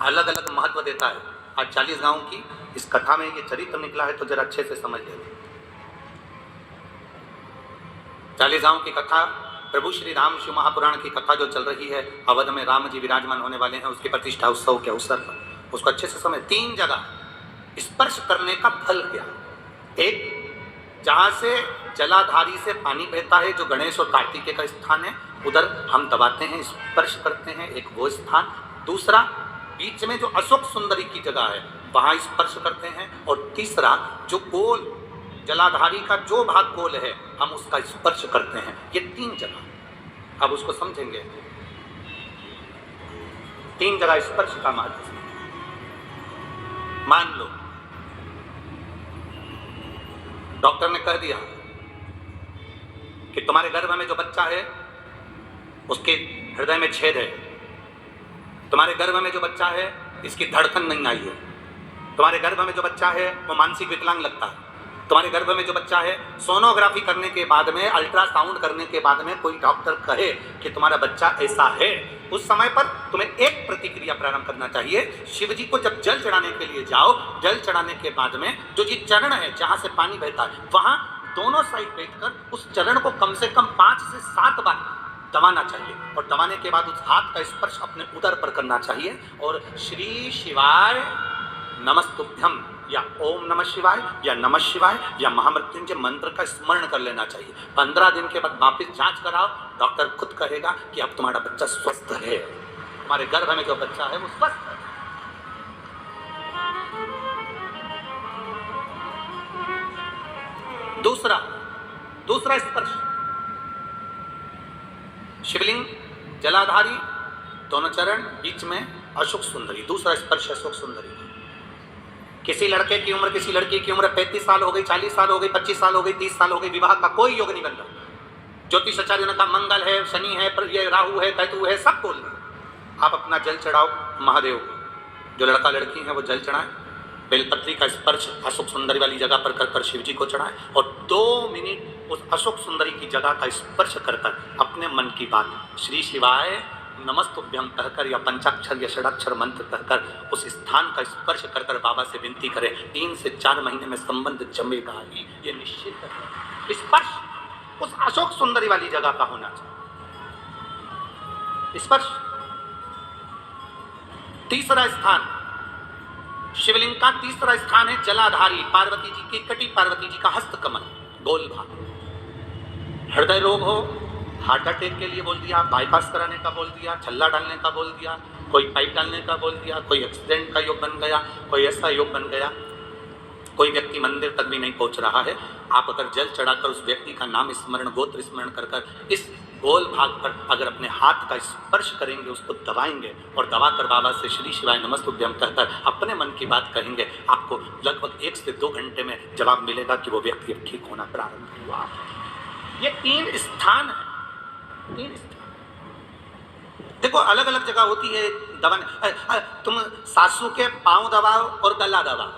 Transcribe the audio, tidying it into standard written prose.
अलग अलग महत्व देता है। आज 40 गांव की इस कथा में ये चरित्र निकला है तो जरा अच्छे से समझ लेना। 40 गांव की कथा प्रभु श्री राम शिव महापुराण की कथा जो चल रही है, अवध में राम जी विराजमान होने वाले हैं, उसकी प्रतिष्ठा उत्सव के अवसर पर उसको अच्छे से समझ। 3 जगह स्पर्श करने का फल क्या? एक, जहां से जलाधारी से पानी बहता है जो गणेश और कार्तिकेय का स्थान है, उधर हम दबाते हैं, स्पर्श करते हैं, एक वो स्थान। दूसरा, बीच में जो अशोक सुंदरी की जगह है वहां स्पर्श करते हैं। और तीसरा, जो गोल जलाधारी का जो भाग गोल है हम उसका स्पर्श करते हैं। ये 3 जगह, अब उसको समझेंगे। 3 जगह स्पर्श का महत्व। मान लो डॉक्टर ने कह दिया कि तुम्हारे गर्भ में जो बच्चा है उसके हृदय में छेद है, तुम्हारे गर्भ में जो बच्चा है इसकी धड़कन नहीं आई है, तुम्हारे गर्भ में जो बच्चा है वो मानसिक विकलांग लगता है, तुम्हारे गर्भ में जो बच्चा है, सोनोग्राफी करने के बाद में, अल्ट्रासाउंड करने के बाद में कोई डॉक्टर कहे कि तुम्हारा बच्चा ऐसा है, उस समय पर तुम्हें एक प्रतिक्रिया प्रारंभ करना चाहिए। शिव जी को जब जल चढ़ाने के लिए जाओ, जल चढ़ाने के बाद में जो जी चरण है जहां से पानी बहता है वहां दोनों साइड बैठकर उस चरण को कम से कम 5 से 7 बार दबाना चाहिए। और दबाने के बाद उस हाथ का स्पर्श अपने उदर पर करना चाहिए और श्री शिवाय नमस्तुभ्यम या ओम नमः शिवाय या नमः शिवाय या महामृत्युंजय मंत्र का स्मरण कर लेना चाहिए। 15 दिन के बाद वापिस जांच कराओ, डॉक्टर खुद कहेगा कि अब तुम्हारा बच्चा स्वस्थ है, तुम्हारे गर्भ में जो बच्चा है वो स्वस्थ है। दूसरा स्पर्श, शिवलिंग, जलाधारी, दोनों चरण, बीच में अशोक सुंदरी। दूसरा स्पर्श अशोक सुंदरी। किसी लड़के की उम्र, किसी लड़की की उम्र 35 साल हो गई, 40 साल हो गई, 25 साल हो गई, 30 साल हो गई, विवाह का कोई योग नहीं बन रहा। ज्योतिष आचार्यों ने कहा मंगल है, शनि है, पर ये राहु है, केतु है, सब बोल रहे। आप अपना जल चढ़ाओ महादेव को, जो लड़का लड़की है वो जल चढ़ाए, बेलपत्री का स्पर्श अशोक सुंदरी वाली जगह पर कर शिव जी को चढ़ाए और 2 मिनट उस अशोक सुंदरी की जगह का स्पर्श कर अपने मन की बात श्री शिवाय नमस्तुभ्यम कहकर या पंचाक्षर या षडाक्षर मंत्र कहकर उस स्थान का स्पर्श कर बाबा से विनती करें। 3 से 4 महीने में संबंध जमेगा ही, ये निश्चित है। स्पर्श उस अशोक सुंदरी वाली जगह का होना चाहिए। स्पर्श। तीसरा स्थान, शिवलिंग का तीसरा स्थान है जलाधारी, पार्वती जी की कटी, पार्वती जी का हस्त कमल, गोल भाग। हृदय रोग हो, हार्ट अटैक के लिए बोल दिया, बाईपास कराने का बोल दिया, छल्ला डालने का बोल दिया, कोई पाइप डालने का बोल दिया, कोई एक्सीडेंट का योग बन गया, कोई ऐसा योग बन गया, कोई व्यक्ति मंदिर तक भी नहीं पहुंच रहा है, आप अगर जल चढ़ाकर उस व्यक्ति का नाम स्मरण, गोत्र स्मरण कर इस गोल भाग पर अगर अपने हाथ का स्पर्श करेंगे, उसको दबाएंगे और दबाकर बाबा से श्री शिवाय नमस्तुभ्यम कहकर अपने मन की बात कहेंगे, आपको लगभग 1 से 2 घंटे में जवाब मिलेगा कि वो व्यक्ति अब ठीक होना प्रारंभ हुआ। ये 3 स्थान है। 3 स्थान देखो, अलग अलग जगह होती है दबाने। तुम सासू के पांव दबाओ और गला दबाओ,